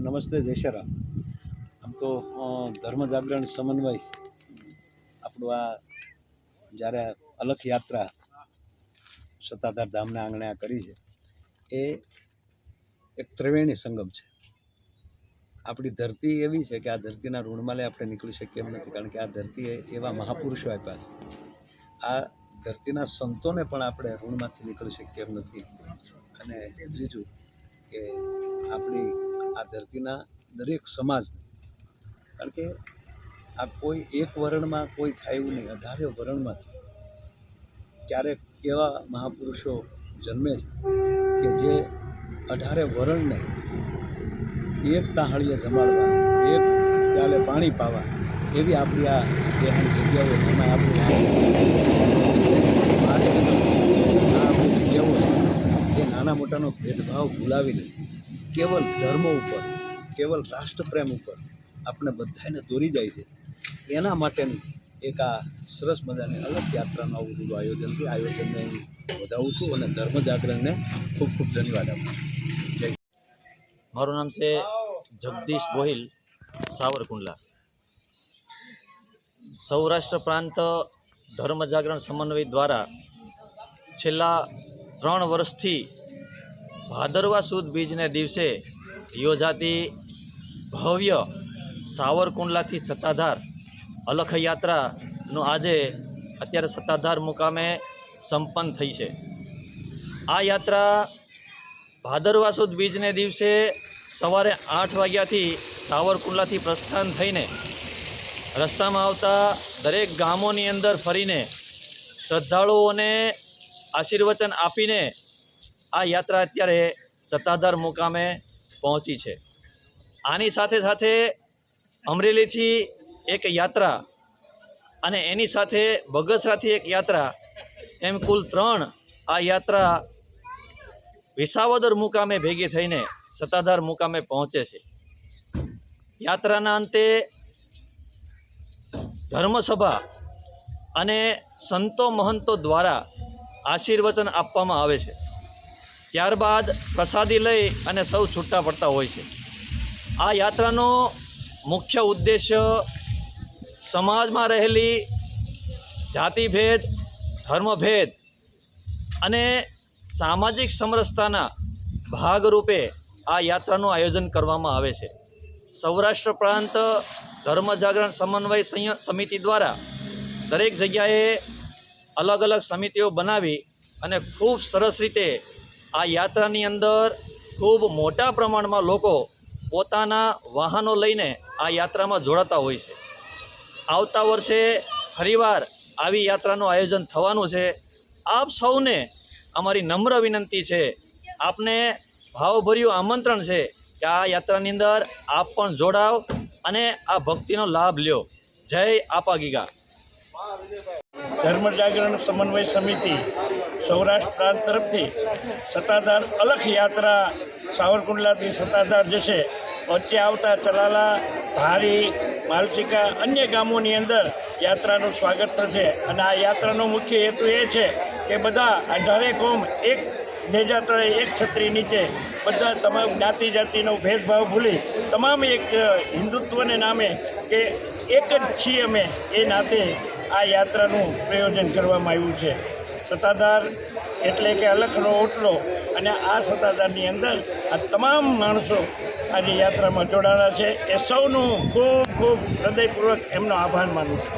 નમસ્તે જય શ્રી રામ. આમ તો ધર્મ જાગરણ સમન્વય આપણું આ જ્યારે અલખ યાત્રા સત્તાધાર ધામના આંગણે આ કરી છે એ એક ત્રિવેણી સંગમ છે. આપણી ધરતી એવી છે કે આ ધરતીના ઋણમાલે આપણે નીકળી શકીએ એમ નથી, કારણ કે આ ધરતીએ એવા મહાપુરુષો આપ્યા છે. આ ધરતીના સંતોને પણ આપણે ઋણમાંથી નીકળી શકીએ એમ નથી. અને ત્રીજું કે આપણી આ ધરતીના દરેક સમાજ, કારણ કે આ કોઈ એક વર્ણમાં કોઈ થાય એવું નહીં, 18 વર્ણમાંથી ક્યારેક એવા મહાપુરુષો જન્મે છે કે જે 18 વર્ણને એક તાહળીએ જમાડવા, એક પ્યાલે પાણી પાવા એવી આપણી આ દેહાની જગ્યાઓ, એમાં આપણી જગ્યાઓ એ નાના મોટાનો ભેદભાવ ભૂલાવીને કેવલ ધર્મ ઉપર, કેવલ રાષ્ટ્રપ્રેમ ઉપર આપણે બધાને દોરી જાય છે. એના માટેની એક આ સરસ મજાની અલગ યાત્રાનું આવું બધું આયોજન છે. આયોજનને હું વધાવું છું અને ધર્મ જાગરણને ખૂબ ખૂબ ધન્યવાદ આપું છું. જય. મારું નામ છે જગદીશ ગોહિલ, સાવરકુંડલા. સૌરાષ્ટ્ર પ્રાંત ધર્મ જાગરણ સમન્વય દ્વારા છેલ્લા 3 વર્ષથી ભાદરવા સુદ બીજને દિવસે યોજાતી ભવ્ય સાવરકુંડલાથી સત્તાધાર અલખ યાત્રાનું આજે અત્યારે સત્તાધાર મુકામે સંપન્ન થઈ છે. આ યાત્રા ભાદરવા સુદ બીજને દિવસે સવારે 8 વાગ્યાથી સાવરકુંડલાથી પ્રસ્થાન થઈને રસ્તામાં આવતા દરેક ગામોની અંદર ફરીને શ્રદ્ધાળુઓને આશીર્વચન આપીને આ યાત્રા અત્યારે સત્તાધાર મુકામે પહોંચી છે. આની સાથે સાથે અમરેલીથી એક યાત્રા અને એની સાથે બગસરાથી એક યાત્રા, એમ કુલ 3 આ યાત્રા વિસાવદર મુકામે ભેગી થઈને સત્તાધાર મુકામે પહોંચે છે. યાત્રાના અંતે ધર્મસભા અને સંતો મહંતો દ્વારા આશીર્વચન આપવામાં આવે છે. ત્યારબાદ પ્રસાદી લઈ અને સૌ છૂટા પડતા હોય છે. આ યાત્રાનો મુખ્ય ઉદ્દેશ્ય સમાજમાં રહેલી જાતિભેદ, ધર્મભેદ અને સામાજિક સમરસતાના ભાગરૂપે આ યાત્રાનું આયોજન કરવામાં આવે છે. સૌરાષ્ટ્ર પ્રાંત ધર્મ જાગરણ સમન્વય સમિતિ દ્વારા દરેક જગ્યાએ અલગ અલગ સમિતિઓ બનાવી અને ખૂબ સરસ રીતે આ યાત્રાની અંદર ખૂબ મોટા પ્રમાણમાં લોકો પોતાના વાહનો લઈને આ યાત્રામાં જોડાતા હોય છે. આવતા વર્ષે ફરીવાર આવી યાત્રાનું આયોજન થવાનું છે. આપ સૌને અમારી નમ્ર વિનંતી છે, આપને ભાવભર્યું આમંત્રણ છે કે આ યાત્રાની અંદર આપ પણ જોડાવ અને આ ભક્તિનો લાભ લ્યો. જય આપા ગીગા. ધર્મ જાગરણ સમન્વય સમિતિ સૌરાષ્ટ્ર પ્રાંત તરફથી સત્તાધાર અલખ યાત્રા સાવરકુંડલાથી સત્તાધાર જશે. વચ્ચે આવતા ચલાલા, ધારી, માલચીકા, અન્ય ગામોની અંદર યાત્રાનું સ્વાગત થશે. અને આ યાત્રાનો મુખ્ય હેતુ એ છે કે બધા 18 કોમ એક નેજા તળે, એક છત્રી નીચે બધા તમામ જ્ઞાતિ જાતિનો ભેદભાવ ભૂલી તમામ એક હિન્દુત્વને નામે કે એક જ છીએ અમે એ નાતે આ યાત્રાનું પ્રયોજન કરવામાં આવ્યું છે. સત્તાધાર એટલે કે અલખનો ઓટલો, અને આ સત્તાધારની અંદર આ તમામ માણસો આજે યાત્રામાં જોડાણા છે. એ સૌનું ખૂબ ખૂબ હૃદયપૂર્વક એમનો આભાર માનું છું.